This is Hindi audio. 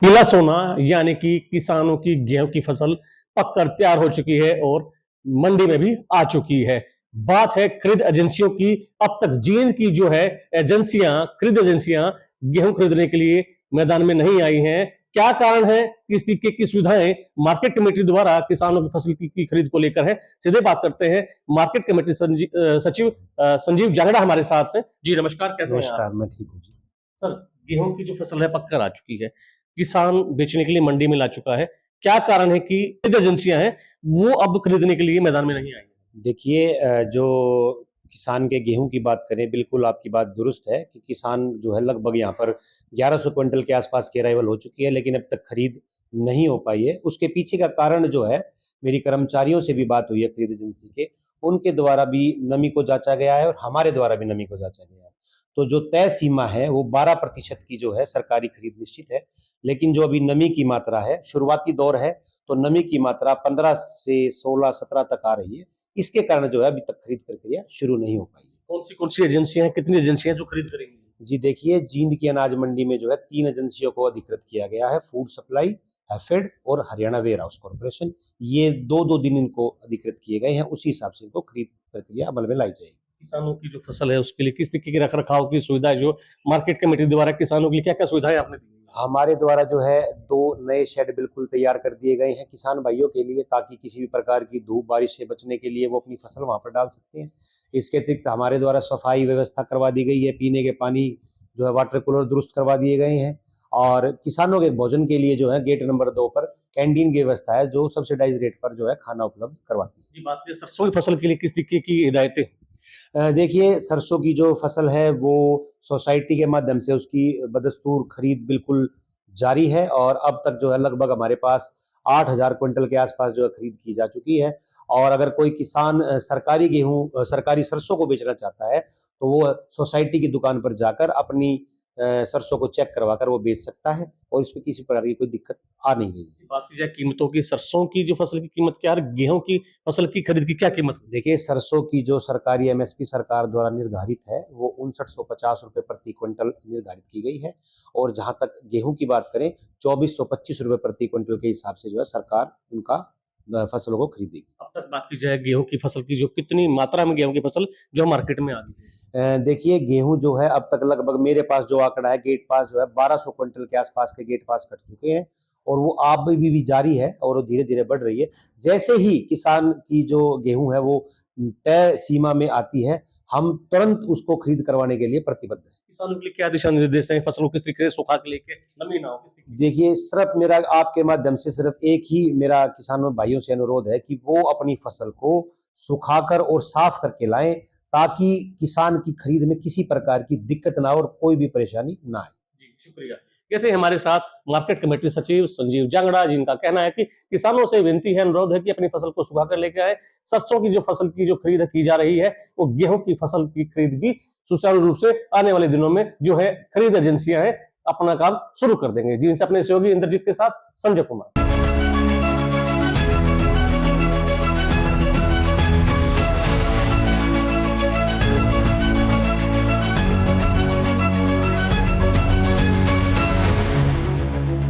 पीला सोना यानी कि किसानों की गेहूं की फसल पककर तैयार हो चुकी है और मंडी में भी आ चुकी है। बात है खरीद एजेंसियों की। अब तक जींद की जो है खरीद एजेंसियां गेहूं खरीदने के लिए मैदान में नहीं आई हैं। क्या कारण है? किस तरीके की सुविधाएं मार्केट कमेटी द्वारा किसानों की फसल की खरीद को लेकर है? सीधे बात करते हैं। मार्केट कमेटी सचिव संजीव जांगड़ा हमारे साथ हैं। जी नमस्कार, कैसे हैं आप? नमस्कार, मैं ठीक हूँ जी। सर, गेहूं की जो फसल है पककर आ चुकी है, किसान बेचने के लिए मंडी में ला चुका है। क्या कारण है कि खरीद एजेंसियां हैं वो अब खरीदने के लिए मैदान में नहीं आई? देखिए जो किसान के गेहूँ की बात करें, बिल्कुल आपकी बात दुरुस्त है कि किसान जो है लगभग यहाँ पर 1100 क्विंटल के आसपास की अराइवल हो चुकी है, लेकिन अब तक खरीद नहीं हो पाई है। उसके पीछे का कारण जो है, मेरी कर्मचारियों से भी बात हुई है खरीद एजेंसी के, उनके द्वारा भी नमी को जाँचा गया है और हमारे द्वारा भी नमी को जाँचा गया है। तो जो तय सीमा है वो 12% की जो है सरकारी खरीद निश्चित है, लेकिन जो अभी नमी की मात्रा है, शुरुआती दौर है, तो नमी की मात्रा 15 से 16-17 तक आ रही है। इसके कारण जो है अभी तक खरीद प्रक्रिया शुरू नहीं हो पाई है। कौन सी एजेंसियां हैं, कितनी एजेंसियां जो खरीद करेंगी? जी देखिए, जींद की अनाज मंडी में जो है 3 एजेंसियों को अधिकृत किया गया है, फूड सप्लाई, हैफेड और हरियाणा वेयर हाउस कॉर्पोरेशन। ये 2-2 दिन इनको अधिकृत किए गए हैं, उसी हिसाब से इनको खरीद प्रक्रिया अमल में लाई जाएगी। किसानों की जो फसल है उसके लिए किस तरीके की रख रखाव की सुविधा है जो मार्केट कमेटी द्वारा किसानों के लिए क्या क्या सुविधाएं आपने दी? हमारे द्वारा जो है 2 नए शेड बिल्कुल तैयार कर दिए गए हैं किसान भाइयों के लिए, ताकि किसी भी प्रकार की धूप बारिश से बचने के लिए वो अपनी फसल वहाँ पर डाल सकते हैं। इसके अतिरिक्त हमारे द्वारा सफाई व्यवस्था करवा दी गई है, पीने के पानी जो है वाटर कूलर दुरुस्त करवा दिए गए हैं, और किसानों के भोजन के लिए जो है गेट नंबर 2 पर कैंटीन की व्यवस्था है, जो सब्सिडाइज रेट पर जो है खाना उपलब्ध करवाती है। जी, बात करें सरसों की फसल के लिए किस तरीके की हिदायतें? देखिए, सरसों की जो फसल है वो सोसाइटी के माध्यम से उसकी बदस्तूर खरीद बिल्कुल जारी है, और अब तक जो है लगभग हमारे पास 8,000 क्विंटल के आसपास जो है खरीद की जा चुकी है। और अगर कोई किसान सरकारी सरसों को बेचना चाहता है, तो वो सोसाइटी की दुकान पर जाकर अपनी सरसों को चेक करवा कर वो बेच सकता है, और इसमें किसी प्रकार की कोई दिक्कत आ नहीं रही है। बात की जाए कीमतों की, सरसों की जो फसल की कीमत क्या है और गेहूं की फसल की खरीद की क्या कीमत? देखिए, सरसों की जो सरकारी एमएसपी सरकार द्वारा निर्धारित है, वो 5950 रुपये प्रति क्विंटल निर्धारित की गई है, और जहां तक गेहूं की बात करें, 2425 रुपये प्रति क्विंटल के हिसाब से जो है सरकार उनका फसलों को खरीदेगी। अब तक बात की जाए गेहूं की फसल की, जो कितनी मात्रा में गेहूं की फसल जो मार्केट में आ गई है? देखिए, गेहूं जो है अब तक लगभग मेरे पास जो आंकड़ा है, गेट पास जो है 1200 क्विंटल के आसपास के गेट पास कट चुके हैं, और वो आप भी जारी है, और वो धीरे धीरे बढ़ रही है। जैसे ही किसान की जो गेहूं है वो तय सीमा में आती है, हम तुरंत उसको खरीद करवाने के लिए प्रतिबद्ध हैं। किसानों के लिए क्या दिशा निर्देश हैं? फसल को किस तरीके से सुखा के लेके नमी ना हो, किस तरीके देखिए, सिर्फ मेरा आपके माध्यम से सिर्फ एक ही मेरा किसानों भाइयों से अनुरोध है कि वो अपनी फसल को सुखाकर और साफ करके लाएं, ताकि किसान की खरीद में किसी प्रकार की दिक्कत ना हो और कोई भी परेशानी ना आए। जी, शुक्रिया। ये थे हमारे साथ मार्केट कमेटी सचिव संजीव जांगड़ा, जिनका कहना है कि किसानों से विनती है, अनुरोध है कि अपनी फसल को सुखा कर लेके आए। सरसों की जो फसल की जो खरीद की जा रही है, वो गेहूं की फसल की खरीद भी सुचारू रूप से आने वाले दिनों में जो है खरीद एजेंसियां हैं अपना काम शुरू कर देंगे। जिनसे अपने सहयोगी इंद्रजीत के साथ संजय कुमार।